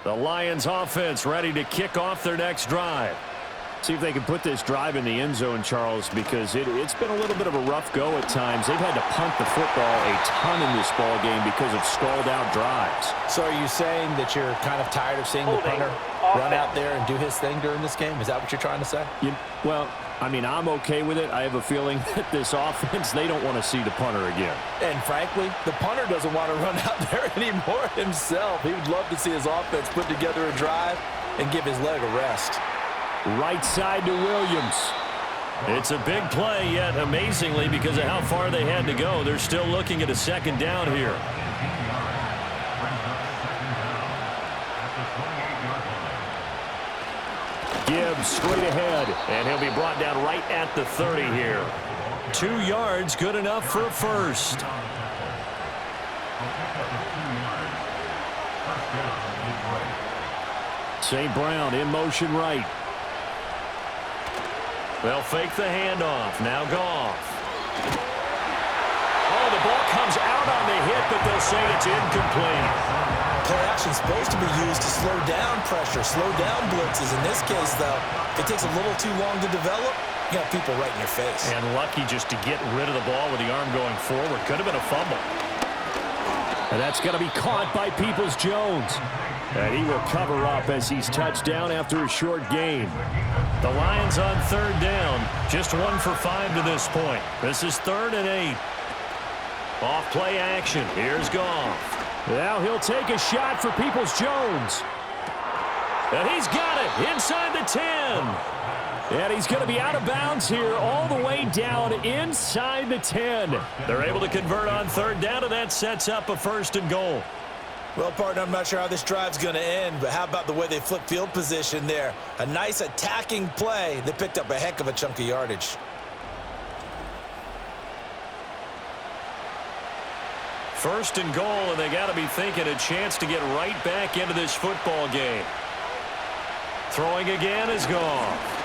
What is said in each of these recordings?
The Lions offense ready to kick off their next drive. See if they can put this drive in the end zone, Charles, because it's been a little bit of a rough go at times. They've had to punt the football a ton in this ball game because of stalled-out drives. So are you saying that you're kind of tired of seeing the punter run out there and do his thing during this game? Is that what you're trying to say? Well, I mean, I'm okay with it. I have a feeling that this offense, they don't want to see the punter again. And frankly, the punter doesn't want to run out there anymore himself. He would love to see his offense put together a drive and give his leg a rest. Right side to Williams. It's a big play, yet amazingly, because of how far they had to go, they're still looking at a second down here. Gibbs straight ahead, and he'll be brought down right at the 30 here. 2 yards, good enough for a first. St. Brown in motion right. They'll fake the handoff. Now Goff. Oh, the ball comes out on the hit, but they'll say it's incomplete. Play action is supposed to be used to slow down pressure, slow down blitzes. In this case, though, if it takes a little too long to develop, you got people right in your face. And lucky just to get rid of the ball with the arm going forward. Could have been a fumble. And that's going to be caught by Peoples-Jones. And he will cover up as he's touched down after a short gain. The Lions on third down. Just 1 for 5 to this point. This is 3rd and 8. Off play action. Here's Goff. Now he'll take a shot for Peoples-Jones. And he's got it inside the 10. And he's going to be out of bounds here all the way down inside the 10. They're able to convert on third down, and that sets up a 1st and goal. Well, partner, I'm not sure how this drive's going to end, but how about the way they flip field position there? A nice attacking play. They picked up a heck of a chunk of yardage. First and goal, and they got to be thinking a chance to get right back into this football game. Throwing again is Goff.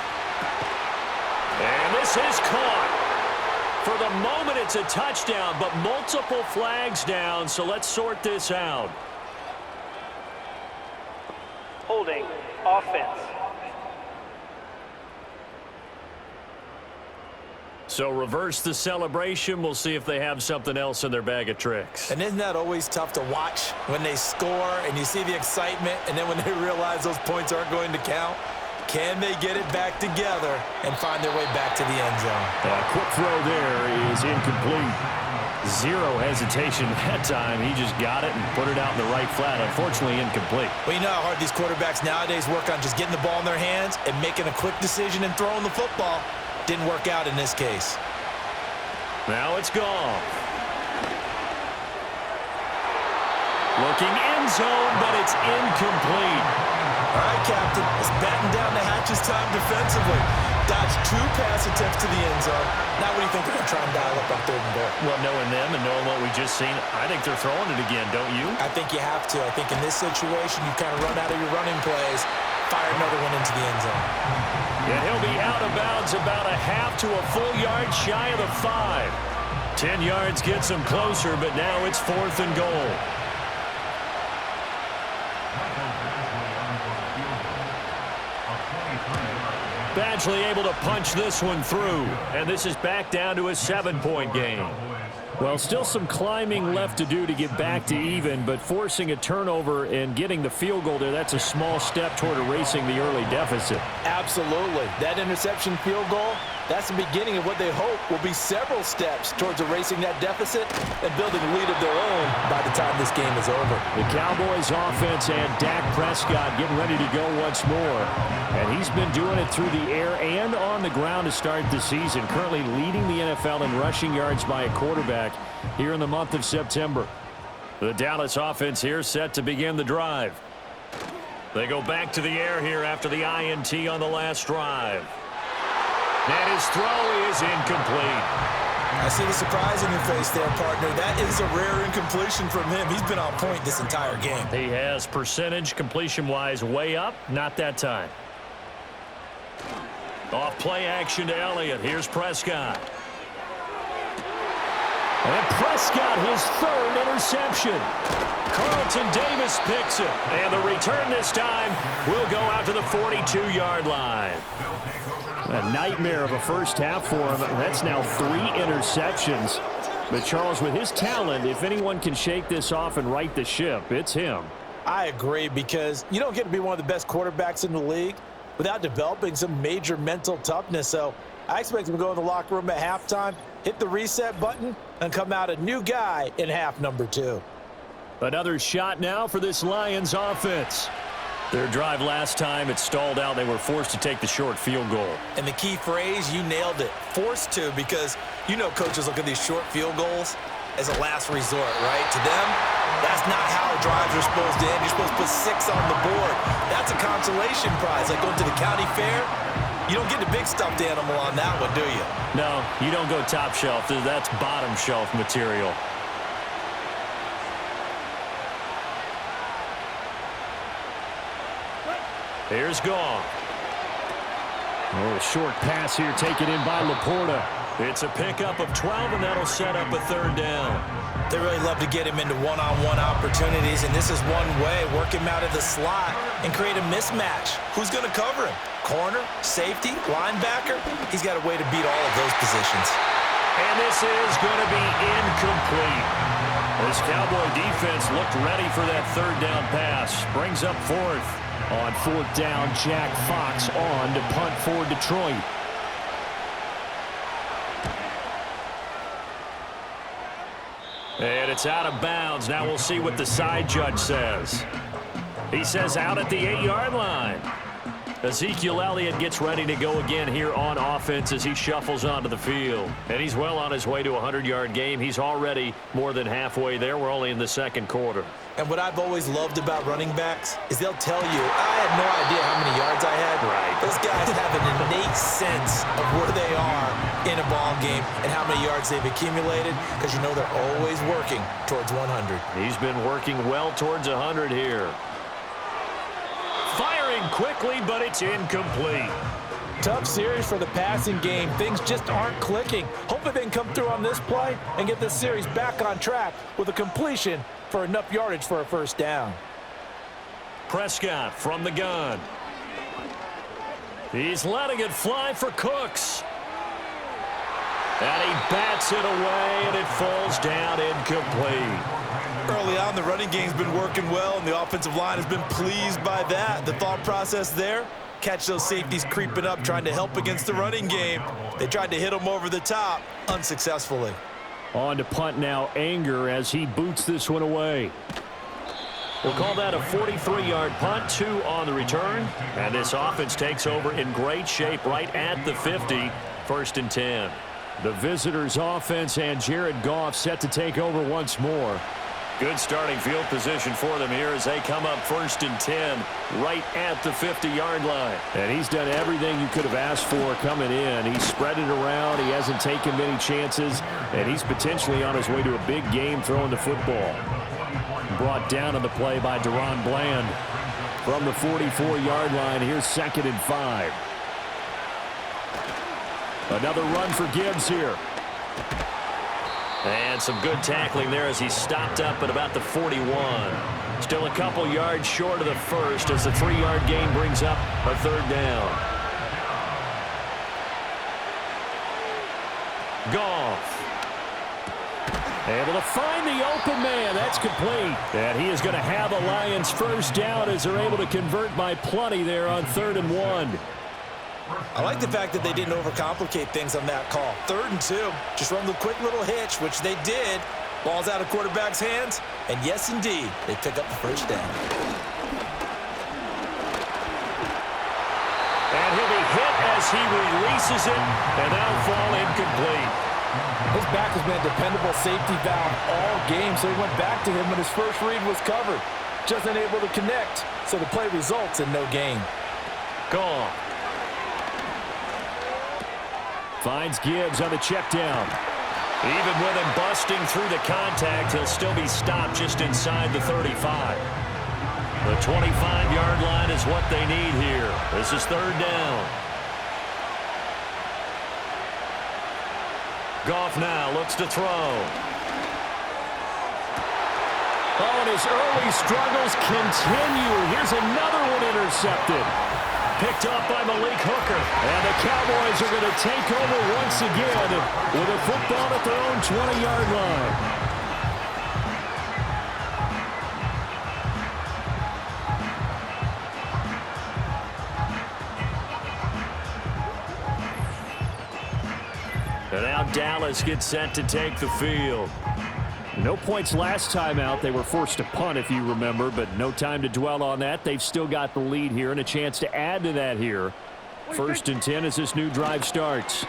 And this is caught. For the moment, it's a touchdown, but multiple flags down, so let's sort this out. Holding, offense. So reverse the celebration. We'll see if they have something else in their bag of tricks. And isn't that always tough to watch when they score and you see the excitement, and then when they realize those points aren't going to count? Can they get it back together and find their way back to the end zone? A quick throw there is incomplete. Zero hesitation that time. He just got it and put it out in the right flat. Unfortunately, incomplete. Well, you know how hard these quarterbacks nowadays work on just getting the ball in their hands and making a quick decision and throwing the football. Didn't work out in this case. Now it's Goff. Looking end zone, but it's incomplete. All right, Captain. It's batten down the hatches time defensively. Dodged 2 pass attempts to the end zone. Now what do you think they're going to try and dial up on 3rd and goal? Well, knowing them and knowing what we just seen, I think they're throwing it again, don't you? I think you have to. I think in this situation, you kind of run out of your running plays, fire another one into the end zone. And he'll be out of bounds about a half to a full yard shy of the 5. 10 yards gets him closer, but now it's 4th and goal. Badgley able to punch this one through, and this is back down to a 7-point game. Well, still some climbing left to do to get back to even, but forcing a turnover and getting the field goal there, that's a small step toward erasing the early deficit. Absolutely. That interception field goal, that's the beginning of what they hope will be several steps towards erasing that deficit and building a lead of their own by the time this game is over. The Cowboys offense and Dak Prescott getting ready to go once more. And he's been doing it through the air and on the ground to start the season, currently leading the NFL in rushing yards by a quarterback here in the month of September. The Dallas offense here set to begin the drive. They go back to the air here after the INT on the last drive. And his throw is incomplete. I see the surprise in your face there, partner. That is a rare incompletion from him. He's been on point this entire game. He has percentage completion-wise way up, not that time. Off play action to Elliott. Here's Prescott. And Prescott, his third interception. Carlton Davis picks it. And the return this time will go out to the 42-yard line. A nightmare of a first half for him. That's now 3 interceptions. But Charles, with his talent, if anyone can shake this off and right the ship, it's him. I agree, because you don't get to be one of the best quarterbacks in the league without developing some major mental toughness. So I expect him to go in the locker room at halftime, hit the reset button, and come out a new guy in half number 2. Another shot now for this Lions offense. Their drive last time, it stalled out. They were forced to take the short field goal. And the key phrase, you nailed it, forced to, because you know coaches look at these short field goals as a last resort, right? To them, that's not how drives are supposed to end. You're supposed to put 6 on the board. That's a consolation prize, like going to the county fair. You don't get the big stuffed animal on that one, do you? No, you don't go top shelf. That's bottom shelf material. Here's Goff. Oh, a short pass here taken in by Laporta. It's a pickup of 12, and that'll set up a third down. They really love to get him into one-on-one opportunities, and this is one way. Work him out of the slot and create a mismatch. Who's going to cover him? Corner, safety, linebacker? He's got a way to beat all of those positions. And this is going to be incomplete. This Cowboy defense looked ready for that third down pass. Brings up fourth. On fourth down, Jack Fox on to punt for Detroit. And it's out of bounds. Now we'll see what the side judge says. He says out at the 8-yard line. Ezekiel Elliott gets ready to go again here on offense as he shuffles onto the field. And he's well on his way to a 100-yard game. He's already more than halfway there. We're only in the second quarter. And what I've always loved about running backs is they'll tell you, I had no idea how many yards I had. Right. Those guys have an innate sense of where they are in a ball game and how many yards they've accumulated, because you know they're always working towards 100. He's been working well towards 100 here. Firing quickly, but it's incomplete. Tough series for the passing game. Things just aren't clicking. Hopefully they can come through on this play and get this series back on track with a completion for enough yardage for a first down. Prescott from the gun. He's letting it fly for Cooks. And he bats it away, and it falls down incomplete. Early on, the running game's been working well, and the offensive line has been pleased by that. The thought process there, catch those safeties creeping up, trying to help against the running game. They tried to hit them over the top, unsuccessfully. On to punt now, Anger, as he boots this one away. We'll call that a 43-yard punt, 2 on the return. And this offense takes over in great shape right at the 50, 1st and 10. The visitors' offense and Jared Goff set to take over once more. Good starting field position for them here as they come up 1st and 10 right at the 50-yard line. And he's done everything you could have asked for coming in. He's spread it around. He hasn't taken many chances. And he's potentially on his way to a big game throwing the football. Brought down on the play by Deron Bland. From the 44-yard line, here's 2nd and 5. Another run for Gibbs here. And some good tackling there as he stopped up at about the 41. Still a couple yards short of the first as the 3-yard gain brings up a third down. Goff. Able to find the open man. That's complete. And he is going to have a Lions first down as they're able to convert by plenty there on 3rd and 1. I like the fact that they didn't overcomplicate things on that call. 3rd and 2, just run the quick little hitch, which they did. Ball's out of quarterback's hands, and yes, indeed, they pick up the first down. And he'll be hit as he releases it, and that'll fall incomplete. His back has been a dependable safety valve all game, so he went back to him when his first read was covered. Just unable to connect, so the play results in no gain. Goff. Finds Gibbs on the check down. Even with him busting through the contact, he'll still be stopped just inside the 35. The 25-yard line is what they need here. This is 3rd down. Goff now looks to throw. Oh, and his early struggles continue. Here's another one intercepted. Picked up by Malik Hooker. And the Cowboys are going to take over once again with a football at their own 20-yard line. And now Dallas gets set to take the field. No points last time out. They were forced to punt, if you remember, but no time to dwell on that. They've still got the lead here and a chance to add to that here. 1st and 10 as this new drive starts.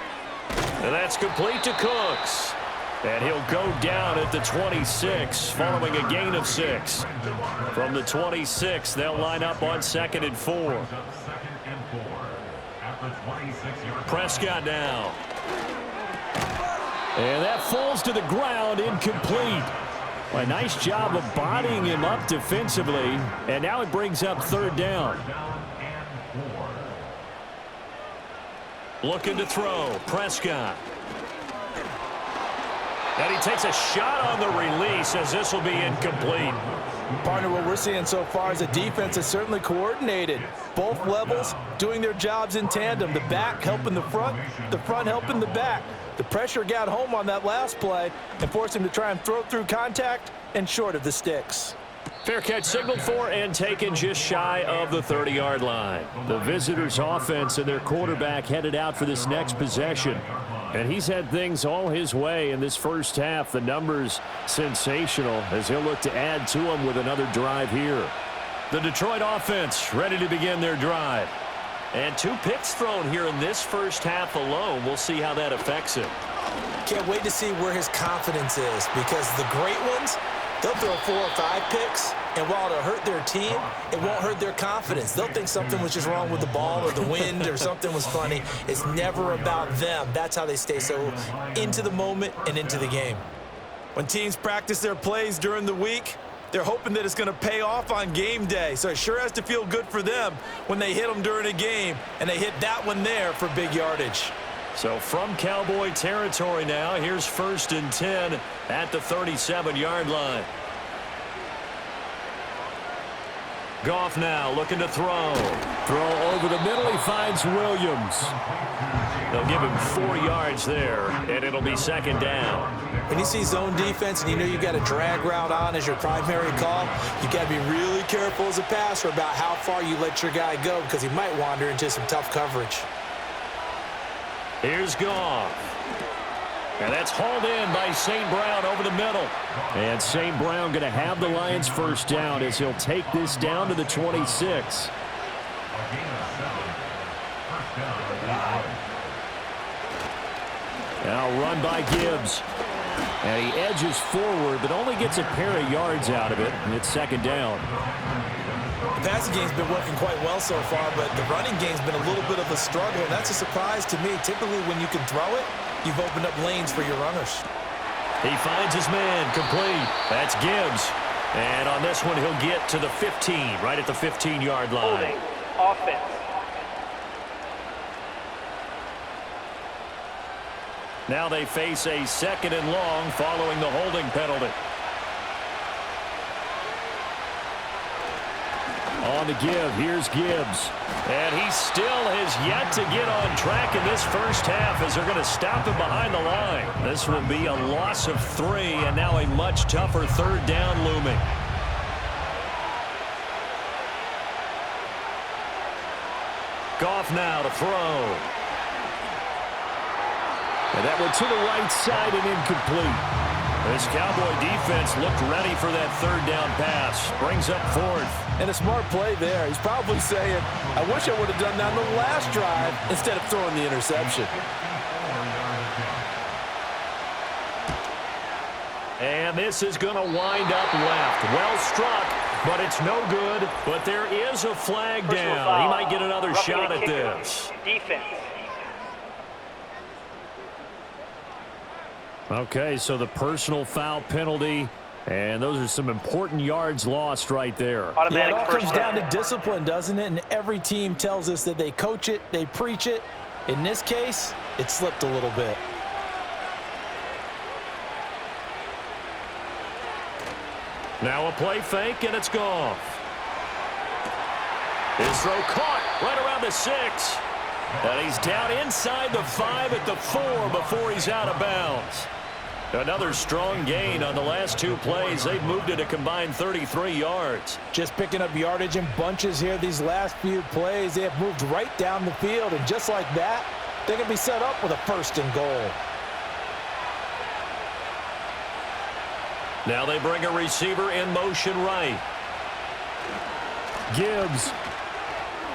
And that's complete to Cooks. And he'll go down at the 26, following a gain of 6. From the 26, they'll line up on 2nd and 4. Prescott now. And that falls to the ground, incomplete. Well, a nice job of bodying him up defensively. And now it brings up 3rd down. Looking to throw, Prescott. And he takes a shot on the release as this will be incomplete. Partner, what we're seeing so far is the defense is certainly coordinated. Both levels doing their jobs in tandem. The back helping the front helping the back. The pressure got home on that last play and forced him to try and throw through contact and short of the sticks. Fair catch signaled for and taken just shy of the 30-yard line. The visitors' offense and their quarterback headed out for this next possession. And he's had things all his way in this first half. The numbers sensational as he'll look to add to them with another drive here. The Detroit offense ready to begin their drive. And 2 picks thrown here in this first half alone. We'll see how that affects him. Can't wait to see where his confidence is, because the great ones, they'll throw 4 or 5 picks, and while it'll hurt their team, it won't hurt their confidence. They'll think something was just wrong with the ball or the wind or something was funny. It's never about them. That's how they stay so into the moment and into the game. When teams practice their plays during the week, they're hoping that it's going to pay off on game day. So it sure has to feel good for them when they hit them during a game, and they hit that one there for big yardage. So from Cowboy territory now, here's 1st and 10 at the 37-yard line. Goff now looking to throw. Throw over the middle. He finds Williams. They'll give him 4 yards there, and it'll be 2nd down. When you see zone defense and you know you've got a drag route on as your primary call, you've got to be really careful as a passer about how far you let your guy go, because he might wander into some tough coverage. Here's Goff. And that's hauled in by St. Brown over the middle. And St. Brown going to have the Lions 1st down as he'll take this down to the 26. Now run by Gibbs. And he edges forward, but only gets a pair of yards out of it, and it's 2nd down. The passing game's been working quite well so far, but the running game's been a little bit of a struggle, and that's a surprise to me. Typically, when you can throw it, you've opened up lanes for your runners. He finds his man complete. That's Gibbs. And on this one, he'll get to the 15, right at the 15-yard line. Holding. Offense. Now they face a 2nd and long following the holding penalty. On the give, here's Gibbs. And he still has yet to get on track in this first half as they're going to stop him behind the line. This will be a loss of 3, and now a much tougher 3rd down looming. Goff now to throw. And that one to the right side and incomplete. This Cowboy defense looked ready for that 3rd down pass. Brings up 4th. And a smart play there. He's probably saying, I wish I would have done that on the last drive instead of throwing the interception. And this is going to wind up left. Well struck, but it's no good. But there is a flag down. He might get another shot at this. Defense. Okay, so the personal foul penalty, and those are some important yards lost right there. Yeah, it all comes down to discipline, doesn't it? And every team tells us that they coach it, they preach it. In this case, it slipped a little bit. Now a play fake, and it's Goff. His throw caught right around the 6. And he's down inside the 5 at the 4 before he's out of bounds. Another strong gain on the last 2 plays. They've moved it a combined 33 yards. Just picking up yardage in bunches here these last few plays. They have moved right down the field, and just like that, they can be set up with a 1st and goal. Now they bring a receiver in motion right. Gibbs.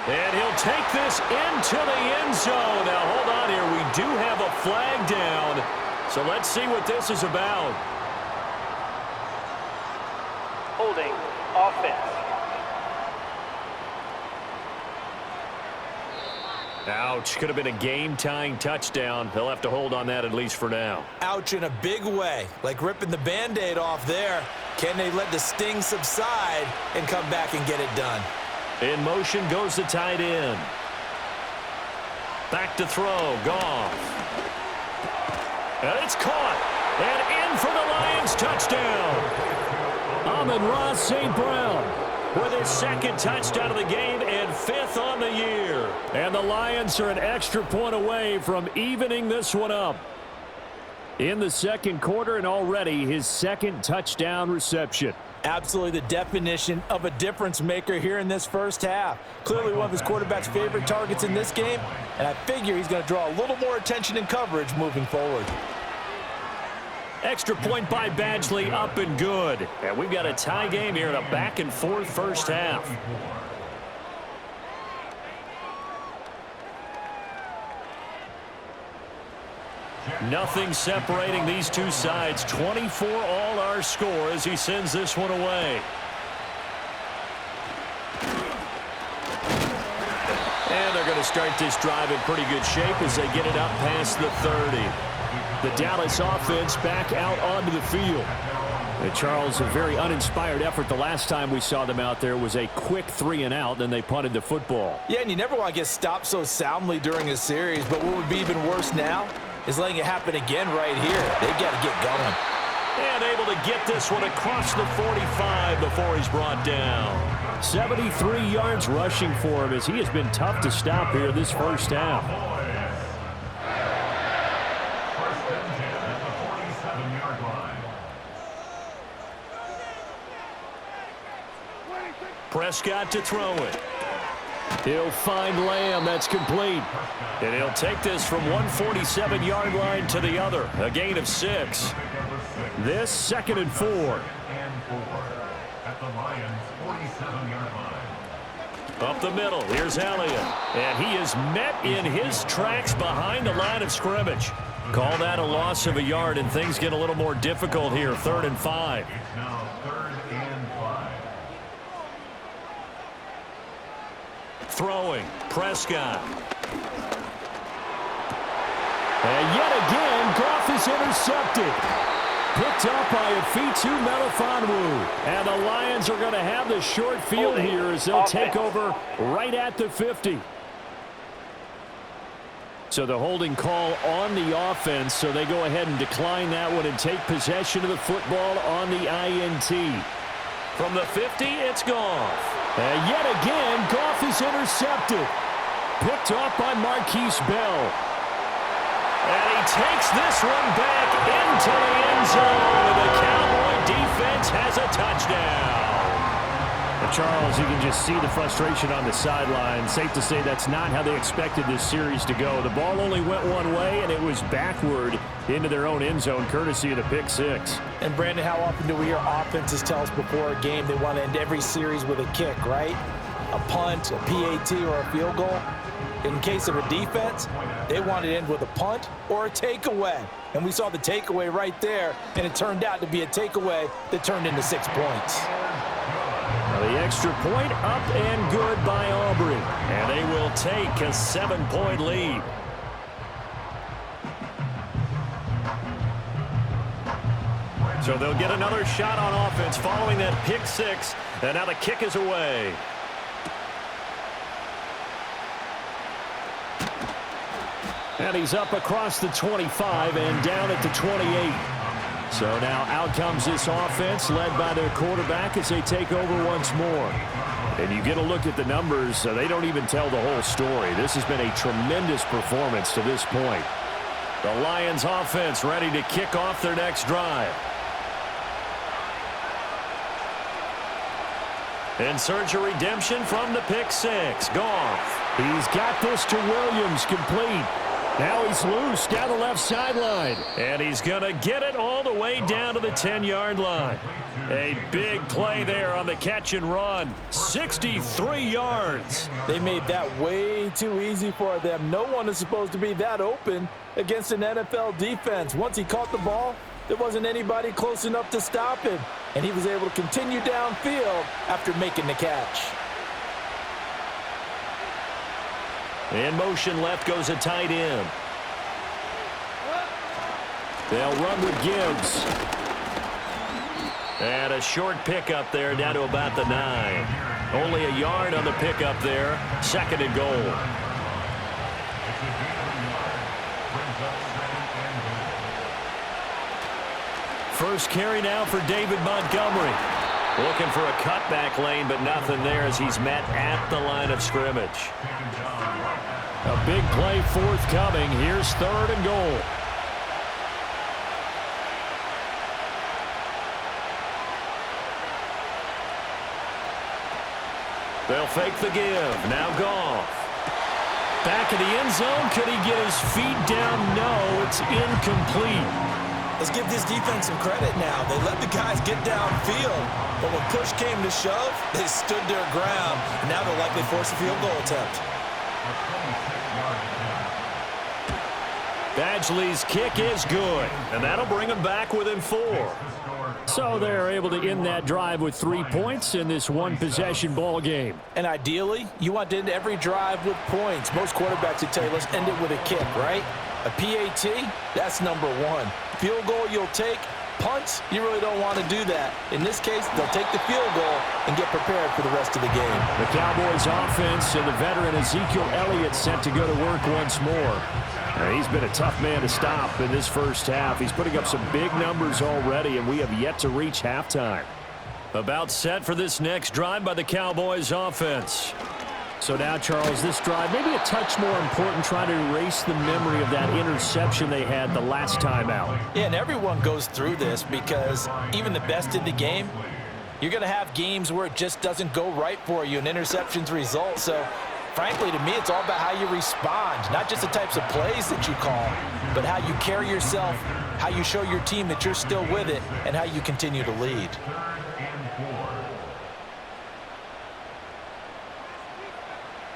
And he'll take this into the end zone. Now, hold on here. We do have a flag down. So let's see what this is about. Holding offense. Ouch. Could have been a game-tying touchdown. They'll have to hold on that at least for now. Ouch in a big way. Like ripping the Band-Aid off there. Can they let the sting subside and come back and get it done? In motion goes the tight end. Back to throw. Goff. And it's caught. And in for the Lions touchdown. Amon-Ra St. Brown with his 2nd touchdown of the game and 5th on the year. And the Lions are an extra point away from evening this one up. In the 2nd quarter, and already his 2nd touchdown reception. Absolutely the definition of a difference maker here in this first half. Clearly one of his quarterback's favorite targets in this game, and I figure he's going to draw a little more attention and coverage moving forward. Extra point by Badgley, up and good. And we've got a tie game here in a back-and-forth first half. Nothing separating these two sides. 24 all our score as he sends this one away. And they're going to start this drive in pretty good shape as they get it up past the 30. The Dallas offense back out onto the field. And Charles, a very uninspired effort. The last time we saw them out there was a quick 3-and-out, then they punted the football. Yeah, and you never want to get stopped so soundly during a series, but what would be even worse now is letting it happen again right here. They've got to get going. And able to get this one across the 45 before he's brought down. 73 yards rushing for him as he has been tough to stop here this first half. Prescott to throw it. He'll find Lamb. That's complete. And he'll take this from 147-yard line to the other. A gain of 6. This 2nd and 4. At the Lions' 47-yard line. Up the middle. Here's Elliott. And he is met in his tracks behind the line of scrimmage. Call that a loss of a yard, and things get a little more difficult here. 3rd and 5. Now 3rd and 5. Throwing. Prescott. And yet again, Goff is intercepted. Picked up by Afitu Melifonwu. And the Lions are going to have the short field here as they'll take over right at the 50. So the holding call on the offense, so they go ahead and decline that one and take possession of the football on the INT. From the 50, it's Goff. And yet again, Goff is intercepted. Picked off by Marquise Bell. And he takes this one back into the end zone. And the Cowboy defense has a touchdown. And Charles, you can just see the frustration on the sideline. Safe to say that's not how they expected this series to go. The ball only went one way, and it was backward into their own end zone, courtesy of the pick 6. And, Brandon, how often do we hear offenses tell us before a game they want to end every series with a kick, right? A punt, a PAT, or a field goal. In case of a defense, they want to end with a punt or a takeaway. And we saw the takeaway right there, and it turned out to be a takeaway that turned into 6 points. The extra point up and good by Aubrey. And they will take a 7-point lead. So they'll get another shot on offense following that pick 6. And now the kick is away. And he's up across the 25 and down at the 28. So now out comes this offense led by their quarterback as they take over once more. And you get a look at the numbers, they don't even tell the whole story. This has been a tremendous performance to this point. The Lions offense ready to kick off their next drive. In search of redemption from the pick six. Goff. He's got this to Williams, complete. Now he's loose down the left sideline. And he's going to get it all the way down to the 10-yard line. A big play there on the catch and run. 63 yards. They made that way too easy for them. No one is supposed to be that open against an NFL defense. Once he caught the ball, there wasn't anybody close enough to stop him. And he was able to continue downfield after making the catch. In motion left goes a tight end. They'll run with Gibbs. And a short pickup there down to about the 9. Only a yard on the pickup there. Second and goal. First carry now for David Montgomery. Looking for a cutback lane, but nothing there as he's met at the line of scrimmage. A big play forthcoming. Here's third and goal. They'll fake the give. Now Goff. Back in the end zone. Could he get his feet down? No, it's incomplete. Let's give this defense some credit now. They let the guys get downfield, but when push came to shove, they stood their ground. And now they'll likely force a field goal attempt. Badgley's kick is good, and that'll bring them back within 4. So they're able to end that drive with 3 points in this one-possession ball game. And ideally, you want to end every drive with points. Most quarterbacks would tell you, let's end it with a kick, right? A PAT, that's number 1. Field goal you'll take. Punts, you really don't want to do that. In this case, they'll take the field goal and get prepared for the rest of the game. The Cowboys offense and the veteran Ezekiel Elliott set to go to work once more. He's been a tough man to stop in this first half. He's putting up some big numbers already, and we have yet to reach halftime. About set for this next drive by the Cowboys offense. So now, Charles, this drive maybe a touch more important, trying to erase the memory of that interception they had the last time out. Yeah, and everyone goes through this because even the best in the game, you're going to have games where it just doesn't go right for you and interceptions result. So, frankly, to me, it's all about how you respond, not just the types of plays that you call, but how you carry yourself, how you show your team that you're still with it, and how you continue to lead.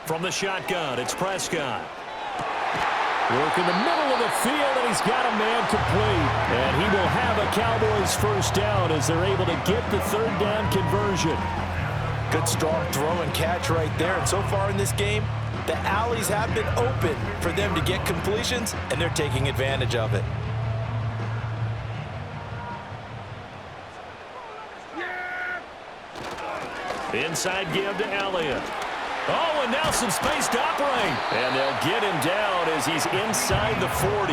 From the shotgun, it's Prescott. Work in the middle of the field, and he's got a man complete. And he will have a Cowboys first down as they're able to get the third down conversion. Good, strong throw and catch right there. And so far in this game, the alleys have been open for them to get completions, and they're taking advantage of it. Inside give to Elliott. Oh, and now some space to operate. And they'll get him down as he's inside the 40.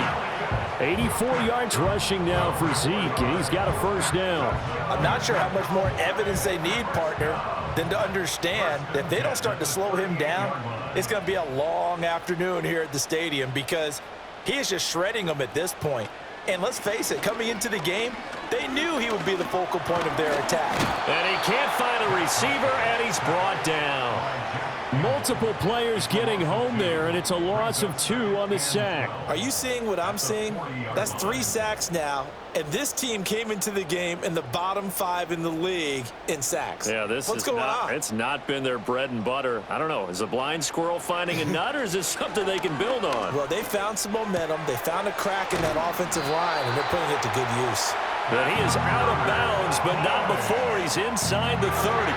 84 yards rushing now for Zeke, and he's got a first down. I'm not sure how much more evidence they need, partner, than to understand that if they don't start to slow him down, it's going to be a long afternoon here at the stadium because he is just shredding them at this point. And let's face it, coming into the game, they knew he would be the focal point of their attack. And he can't find a receiver, and he's brought down. Multiple players getting home there, and it's a loss of 2 on the sack. Are you seeing what I'm seeing? That's 3 sacks now, and this team came into the game in the bottom 5 in the league in sacks. Yeah, what's going on? It's not been their bread and butter. I don't know. Is a blind squirrel finding a nut, or is this something they can build on? Well, they found some momentum. They found a crack in that offensive line, and they're putting it to good use. But he is out of bounds, but not before he's inside the 30.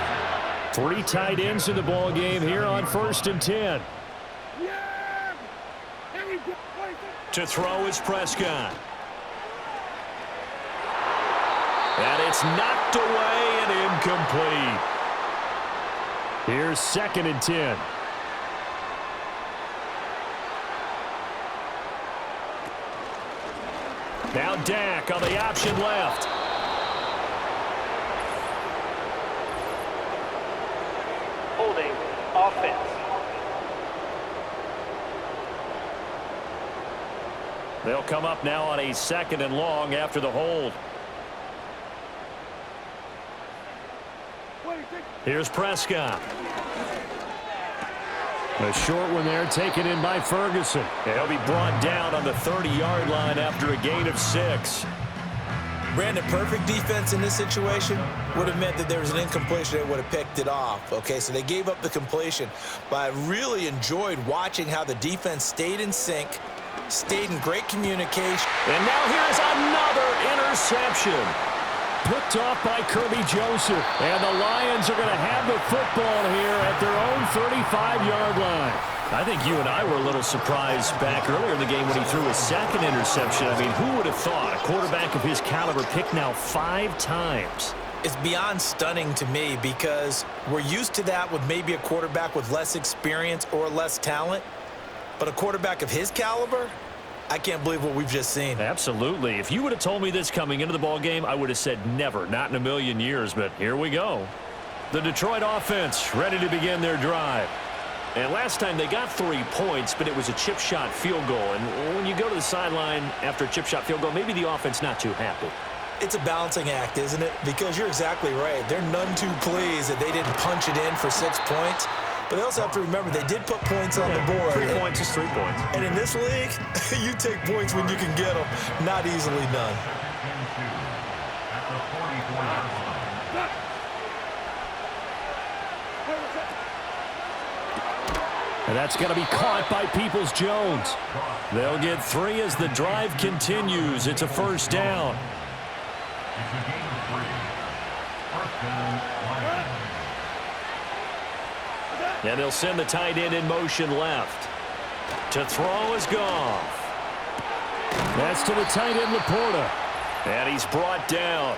3 tight ends in the ball game here on 1st and 10. To throw is Prescott. And it's knocked away and incomplete. Here's 2nd and 10. Now Dak on the option left. Holding offense. They'll come up now on a 2nd and long after the hold. Here's Prescott. A short one there taken in by Ferguson. He'll be brought down on the 30-yard line after a gain of 6. Brandon, perfect defense in this situation would have meant that there was an incompletion that would have picked it off. Okay, so they gave up the completion. But I really enjoyed watching how the defense stayed in sync, stayed in great communication. And now here's another interception. Picked off by Kirby Joseph. And the Lions are going to have the football here at their own 35-yard line. I think you and I were a little surprised back earlier in the game when he threw his 2nd interception. I mean, who would have thought a quarterback of his caliber picked now 5 times? It's beyond stunning to me because we're used to that with maybe a quarterback with less experience or less talent. But a quarterback of his caliber, I can't believe what we've just seen. Absolutely. If you would have told me this coming into the ball game, I would have said never, not in a million years. But here we go. The Detroit offense ready to begin their drive. And last time they got 3 points, but it was a chip shot field goal. And when you go to the sideline after a chip shot field goal, maybe the offense not too happy. It's a balancing act, isn't it? Because you're exactly right. They're none too pleased that they didn't punch it in for 6 points. But they also have to remember they did put points on the board. 3 points is 3 points. And in this league, you take points when you can get them. Not easily done. And that's going to be caught by Peoples-Jones. They'll get 3 as the drive continues. It's a 1st down. And they'll send the tight end in motion left. To throw is Goff. That's to the tight end, Laporta. And he's brought down.